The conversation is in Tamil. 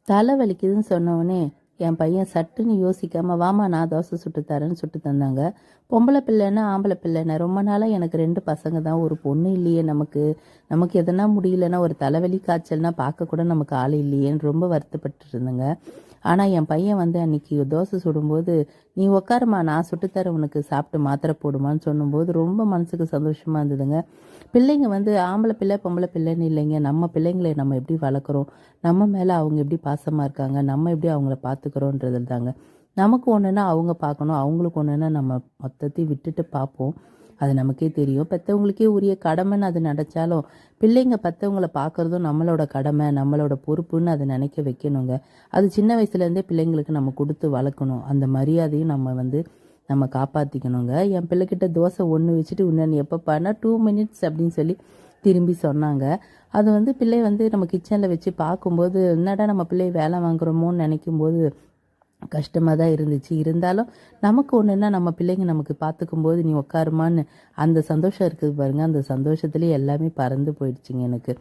தலை வலிக்குதுன்னு சொன்னோடனே என் பையன் சட்டுன்னு யோசிக்காம வாமா நான் தோசை சுட்டு தரேன்னு சுட்டு தந்தாங்க. பொம்பளை பிள்ளைன்னா ஆம்பளை பிள்ளைன்னா ரொம்ப நாளாக எனக்கு 2 பசங்க தான், ஒரு பொண்ணு இல்லையே நமக்கு. நமக்கு எதனா முடியலன்னா ஒரு தலைவலி காய்ச்சல்னா பார்க்க கூட நமக்கு ஆள் இல்லையேன்னு ரொம்ப வருத்தப்பட்டு இருந்தேங்க. ஆனால் என் பையன் வந்து அன்னைக்கு தோசை சுடும்போது நீ உக்காருமா நான் சுட்டுத்தரேன் உனக்கு சாப்பிட்டு மாத்திரை போடுமான்னு சொன்னும்போது ரொம்ப மனசுக்கு சந்தோஷமாக இருந்ததுங்க. பிள்ளைங்க வந்து ஆம்பளை பிள்ளை பொம்பளை பிள்ளைன்னு இல்லைங்க, நம்ம பிள்ளைங்களை நம்ம எப்படி வளர்க்குறோம், நம்ம மேலே அவங்க எப்படி பாசமாக இருக்காங்க, நம்ம எப்படி அவங்கள பார்த்துக்கிறோன்றது தாங்க. நமக்கு ஒன்றுனா அவங்க பார்க்கணும், அவங்களுக்கு ஒன்றுனா நம்ம மொத்தத்தையும் விட்டுட்டு பார்ப்போம். அது நமக்கே தெரியும். பெற்றவங்களுக்கே உரிய கடமைன்னு அது நினச்சாலும் பிள்ளைங்க பெற்றவங்களை பார்க்குறதும் நம்மளோட கடமை, நம்மளோட பொறுப்புன்னு அதை நினைக்க வைக்கணுங்க. அது சின்ன வயசுலேருந்தே பிள்ளைங்களுக்கு நம்ம கொடுத்து வளர்க்கணும். அந்த மரியாதையும் நம்ம காப்பாற்றிக்கணுங்க. என் பிள்ளைகிட்ட தோசை ஒன்று வச்சுட்டு இன்னொன்று எப்போப்பானா 2 மினிட்ஸ் அப்படின்னு சொல்லி திரும்பி சொன்னாங்க. அது வந்து பிள்ளை வந்து நம்ம கிச்சனில் வச்சு பார்க்கும்போது என்னடா நம்ம பிள்ளை வேலை வாங்குறோமோன்னு நினைக்கும்போது கஷ்டமாக தான் இருந்துச்சு. இருந்தாலும் நமக்கு ஒன்றுன்னா நம்ம பிள்ளைங்க நமக்கு பார்த்துக்கும்போது நீ உட்காருமான்னு அந்த சந்தோஷம் இருக்குது பாருங்கள், அந்த சந்தோஷத்துலேயே எல்லாமே பறந்து போயிடுச்சுங்க எனக்கு.